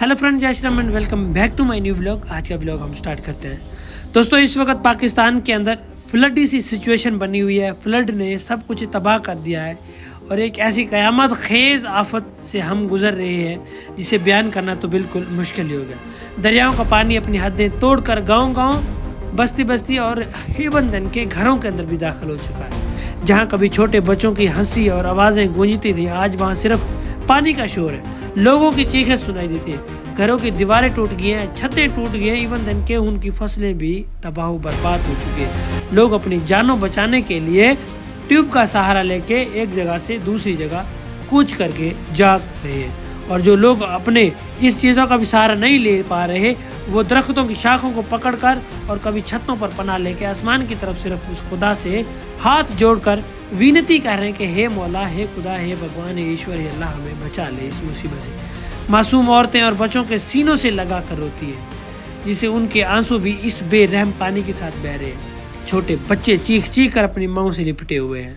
Hello friend, जय Shri Ram and welcome back to my new vlog. आज का व्लॉग हम स्टार्ट करते हैं। दोस्तों, इस वक्त पाकिस्तान के अंदर फ्लडी सी सिचुएशन बनी हुई है। फ्लड ने सब कुछ तबाह कर दिया है और एक ऐसी क़यामत खेज आफत से हम गुजर रहे हैं जिसे बयान करना तो बिल्कुल मुश्किल ही हो गया। दरियाओं का पानी अपनी हदें तोड़कर गाँव-गाँव, बस्ती और हिबंदन के घरों के अंदर भी दाखिल हो चुका है। जहाँ कभी छोटे बच्चों की हंसी और आवाज़ें गूंजती थी, आज वहाँ सिर्फ पानी का शोर है। लोगों की चीखें सुनाई देती है। घरों की दीवारें टूट गई हैं, छतें टूट गई हैं, इवन दिन के उनकी फसलें भी तबाह बर्बाद हो चुकी हैं। लोग अपनी जानों बचाने के लिए ट्यूब का सहारा लेके एक जगह से दूसरी जगह कूच करके जाग रहे हैं। और जो लोग अपने इस चीज़ों का भी सहारा नहीं ले पा रहे, वो दरख्तों की शाखों को पकड़कर और कभी छतों पर पनाह लेके आसमान की तरफ सिर्फ उस खुदा से हाथ जोड़कर विनती कर रहे हैं कि हे मौला, हे खुदा, हे भगवान, हे ईश्वर, हे अल्लाह, हमें बचा ले इस मुसीबत से। मासूम औरतें और बच्चों के सीनों से लगा कर रोती है, जिसे उनके आंसू भी इस बेरहम पानी के साथ बह रहे हैं। छोटे बच्चे चीख चीख कर अपनी माँओं से लिपटे हुए हैं।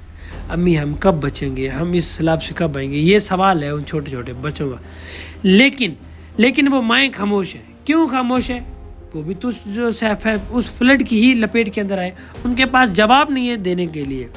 अम्मी, हम कब बचेंगे, हम इस सैलाब से कब आएंगे, ये सवाल है उन छोटे छोटे बच्चों का। लेकिन वो माएँ खामोश है। क्यों खामोश है? वो भी तो जो उस फ्लड की ही लपेट के अंदर आए। उनके पास जवाब नहीं है देने के लिए,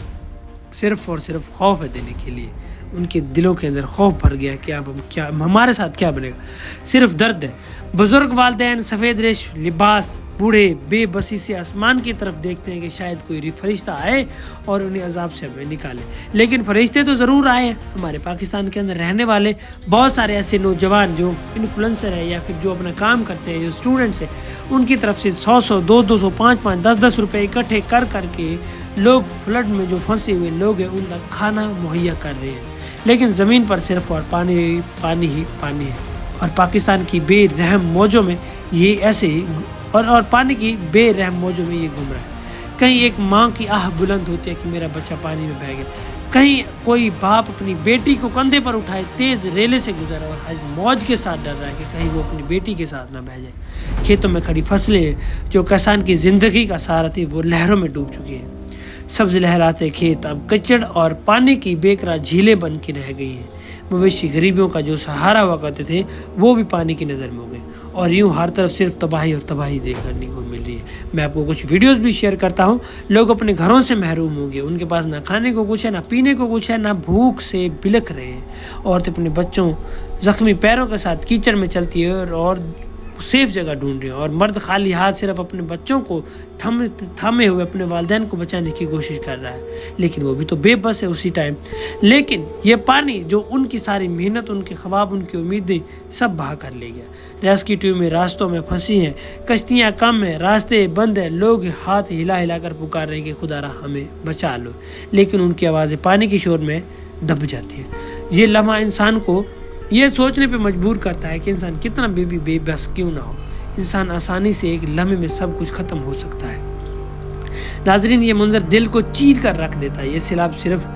सिर्फ और सिर्फ खौफ है देने के लिए। उनके दिलों के अंदर खौफ भर गया कि अब हम क्या, हमारे साथ क्या बनेगा। सिर्फ दर्द है। बुजुर्ग वालिदैन सफ़ेद रेश लिबास, बूढ़े बेबसी से आसमान की तरफ देखते हैं कि शायद कोई फरिश्ता आए और उन्हें अजाब से हमें निकाले। लेकिन फरिश्ते तो ज़रूर आए हैं। हमारे पाकिस्तान के अंदर रहने वाले बहुत सारे ऐसे नौजवान जो इन्फ्लुएंसर है या फिर जो अपना काम करते हैं, जो स्टूडेंट्स हैं, उनकी तरफ से 100 200 5 10 रुपए इकट्ठे कर करके लोग फ्लड में जो फंसे हुए लोग हैं उन तक खाना मुहैया कर रहे हैं। लेकिन ज़मीन पर सिर्फ और पानी ही पानी है। और पाकिस्तान की बेरहम मौजों में ये ऐसे ही और पानी की बेरहम मौजों में ये घूम रहा है। कहीं एक माँ की आह बुलंद होती है कि मेरा बच्चा पानी में बह गया। कहीं कोई बाप अपनी बेटी को कंधे पर उठाए तेज रेले से गुजरा और आज मौज के साथ डर रहा है कि कहीं वो अपनी बेटी के साथ ना बह जाए। खेतों में खड़ी फसलें जो किसान की जिंदगी का सहारा थी, वो लहरों में डूब चुकी हैं। सब्ज लहराते खेत अब कचड़ और पानी की बेकरार झीलें बन के रह गई हैं। मवेशी गरीबियों का जो सहारा हुआ करते थे, वो भी पानी की नज़र में हो गए। और यूँ हर तरफ सिर्फ तबाही और तबाही देखने को मिल रही है। मैं आपको कुछ वीडियोस भी शेयर करता हूँ। लोग अपने घरों से महरूम होंगे, उनके पास ना खाने को कुछ है, ना पीने को कुछ है, ना भूख से बिलख रहे हैं। औरतें अपने बच्चों जख्मी पैरों के साथ कीचड़ में चलती है और सेफ जगह ढूंढ रहे हैं। और मर्द खाली हाथ सिर्फ अपने बच्चों को थामे हुए अपने वालिदैन को बचाने की कोशिश कर रहा है, लेकिन वो भी तो बेबस है उसी टाइम। लेकिन ये पानी जो उनकी सारी मेहनत, उनके ख्वाब, उनकी उम्मीदें सब बहा कर ले गया। रेस्क्यू टीम में रास्तों में फंसी हैं, कश्तियाँ कम हैं, रास्ते बंद हैं। लोग हाथ हिला हिला कर पुकार रहे हैं कि खुदारा हमें बचा लो, लेकिन उनकी आवाज़ें पानी की शोर में दब जाती हैं। ये लम्हा इंसान को ये सोचने पे मजबूर करता है कि इंसान कितना बेबस क्यों ना हो। इंसान आसानी से एक लम्हे में सब कुछ ख़त्म हो सकता है। नाजरीन, ये मंजर दिल को चीर कर रख देता है। ये सैलाब सिर्फ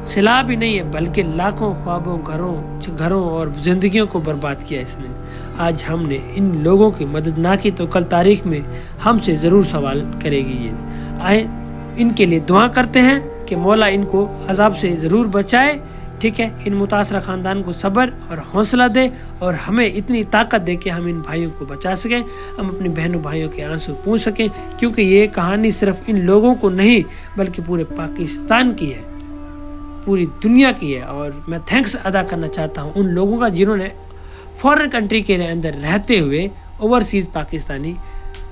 सैलाब ही नहीं है, बल्कि लाखों ख्वाबों, घरों और ज़िंदगियों को बर्बाद किया इसने। आज हमने इन लोगों की मदद ना की तो कल तारीख में हमसे ज़रूर सवाल करेगी। ये आए इनके लिए दुआ करते हैं कि मौला इनको अजाब से ज़रूर बचाए। ठीक है, इन मुतासरा ख़ानदान को सब्र और हौसला दे और हमें इतनी ताकत दे कि हम इन भाइयों को बचा सकें, हम अपने बहनों भाइयों के आंसू पूंछ सकें। क्योंकि ये कहानी सिर्फ इन लोगों को नहीं बल्कि पूरे पाकिस्तान की है, पूरी दुनिया की है। और मैं थैंक्स अदा करना चाहता हूँ उन लोगों का जिन्होंने फॉरेन कंट्री के अंदर रहते हुए ओवरसीज़ पाकिस्तानी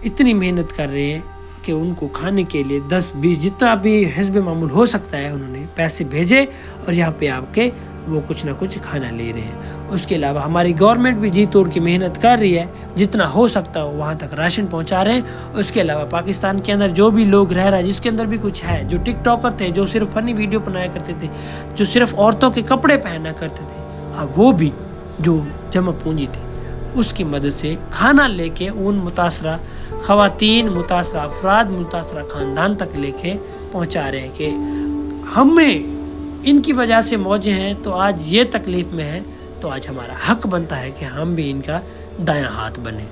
इतनी मेहनत कर रहे हैं कि उनको खाने के लिए 10-20 जितना भी हिस्ब मामूल हो सकता है उन्होंने पैसे भेजे और यहाँ पे आके वो कुछ ना कुछ खाना ले रहे हैं। उसके अलावा हमारी गवर्नमेंट भी जी तोड़ की मेहनत कर रही है, जितना हो सकता हो वहाँ तक राशन पहुँचा रहे हैं। उसके अलावा पाकिस्तान के अंदर जो भी लोग रह रहा है, जिसके अंदर भी कुछ है, जो टिकटॉकर थे, जो सिर्फ फनी वीडियो बनाया करते थे, जो सिर्फ औरतों के कपड़े पहना करते थे, हाँ वो भी जो जमा पूंजी थी उसकी मदद से खाना लेके उन मुतासरा ख़वातीन, मुतासरा अफराद, मुतासरा ख़ानदान तक लेके पहुँचा रहे हैं कि हमें इनकी वजह से मौजें हैं तो आज ये तकलीफ़ में है, तो आज हमारा हक बनता है कि हम भी इनका दायां हाथ बने।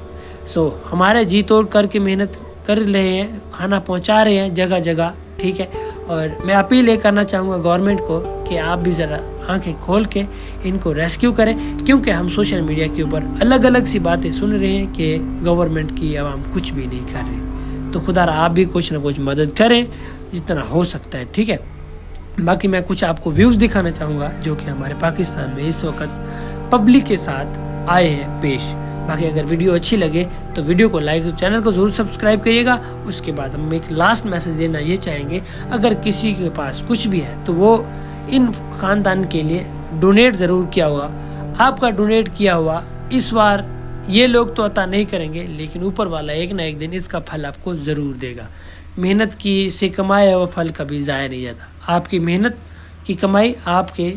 हमारे जी तोड़ करके मेहनत कर रहे हैं, खाना पहुंचा रहे हैं जगह जगह। ठीक है, और मैं अपील ये करना चाहूँगा गवर्नमेंट को कि आप भी ज़रा आंखें खोल के इनको रेस्क्यू करें, क्योंकि हम सोशल मीडिया के ऊपर अलग अलग सी बातें सुन रहे हैं कि गवर्नमेंट की आवाम कुछ भी नहीं कर रही। तो खुदा आप भी कुछ ना कुछ मदद करें जितना हो सकता है, ठीक है। बाकी मैं कुछ आपको व्यूज़ दिखाना चाहूँगा जो कि हमारे पाकिस्तान में इस वक्त पब्लिक के साथ आए हैं पेश। बाकी अगर वीडियो अच्छी लगे तो वीडियो को लाइक, चैनल को ज़रूर सब्सक्राइब करिएगा। उसके बाद हम एक लास्ट मैसेज देना ये चाहेंगे, अगर किसी के पास कुछ भी है तो वो इन ख़ानदान के लिए डोनेट ज़रूर किया हुआ। आपका डोनेट किया हुआ इस बार ये लोग तो अता नहीं करेंगे, लेकिन ऊपर वाला एक ना एक दिन इसका फल आपको ज़रूर देगा। मेहनत की से कमाया हुआ फल कभी ज़ाया नहीं जाता। आपकी मेहनत की कमाई आपके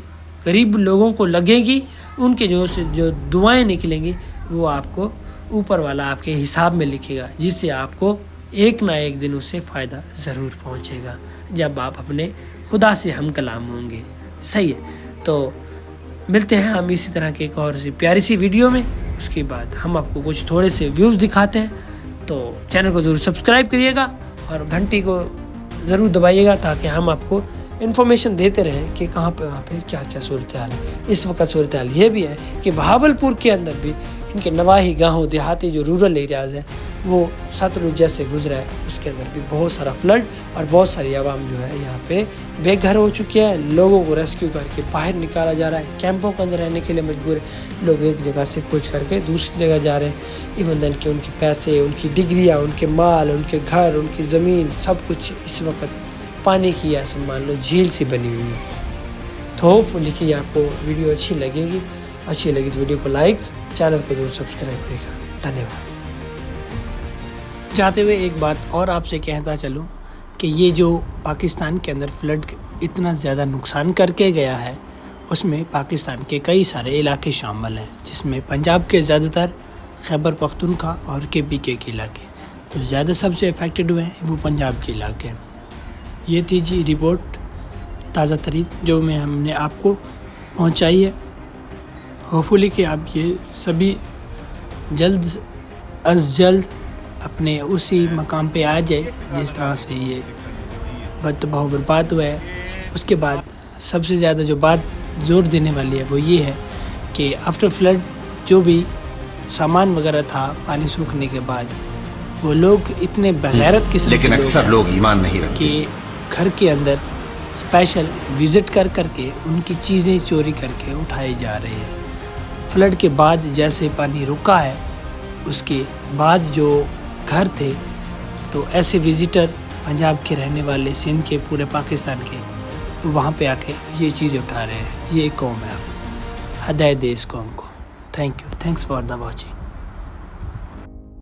गरीब लोगों को लगेगी, उनके जो दुआएं निकलेंगी वो आपको ऊपर वाला आपके हिसाब में लिखेगा, जिससे आपको एक ना एक दिन उससे फ़ायदा ज़रूर पहुंचेगा जब आप अपने खुदा से हम कलाम होंगे। सही है, तो मिलते हैं हम इसी तरह के एक और सी प्यारी सी वीडियो में। उसके बाद हम आपको कुछ थोड़े से व्यूज़ दिखाते हैं, तो चैनल को ज़रूर सब्सक्राइब करिएगा और घंटी को ज़रूर दबाइएगा ताकि हम आपको इन्फॉर्मेशन देते रहें कि कहाँ पे क्या क्या सूरत हाल है। इस वक्त सूरत हाल ये भी है कि बहावलपुर के अंदर भी इनके नवाही गाँव देहाती जो रूरल एरियाज़ हैं वो सतलुज जैसे गुजरा है, उसके अंदर भी बहुत सारा फ्लड और बहुत सारी आवाम जो है यहाँ पे बेघर हो चुकी है। लोगों को रेस्क्यू करके बाहर निकाला जा रहा है, कैंपों के अंदर रहने के लिए मजबूर है। लोग एक जगह से खोज करके दूसरी जगह जा रहे हैं। इवन देन के उनके पैसे, उनकी डिग्रियाँ, उनके माल, उनके घर, उनकी ज़मीन, सब कुछ इस वक्त पानी की ऐसे मान लो झील सी बनी हुई है। तो होपफुली कि आपको वीडियो अच्छी लगेगी। अच्छी लगी तो वीडियो को लाइक, चैनल को जरूर सब्सक्राइब करेगा। धन्यवाद। जाते हुए एक बात और आपसे कहता चलूँ कि ये जो पाकिस्तान के अंदर फ्लड इतना ज़्यादा नुकसान करके गया है, उसमें पाकिस्तान के कई सारे इलाके शामिल हैं, जिसमें पंजाब के ज़्यादातर, खैबर पख्तूनख्वा और KPK के इलाके जो ज़्यादा सबसे अफेक्टेड हुए हैं वो पंजाब के इलाके हैं। ये थी जी रिपोर्ट ताज़ा तरीन जो हमने आपको पहुंचाई है। होपफुली कि आप ये सभी जल्द अज जल्द अपने उसी मकाम पे आ जाए जिस तरह से ये बदतबाह बर्बाद हुआ है। उसके बाद सबसे ज़्यादा जो बात जोर देने वाली है वो ये है कि आफ्टर फ्लड जो भी सामान वगैरह था पानी सूखने के बाद, वो लोग इतने बगैरत किस्म लेकिन अक्सर लोग ईमान नहीं रखते कि घर के अंदर स्पेशल विज़िट कर करके उनकी चीज़ें चोरी करके उठाई जा रही है। फ्लड के बाद जैसे पानी रुका है, उसके बाद जो घर थे, तो ऐसे विज़िटर पंजाब के रहने वाले, सिंध के, पूरे पाकिस्तान के, तो वहाँ पे आके ये चीज़ें उठा रहे हैं। ये कौम है, हदायत दे इस कौम को। Thank you, thanks for the watching.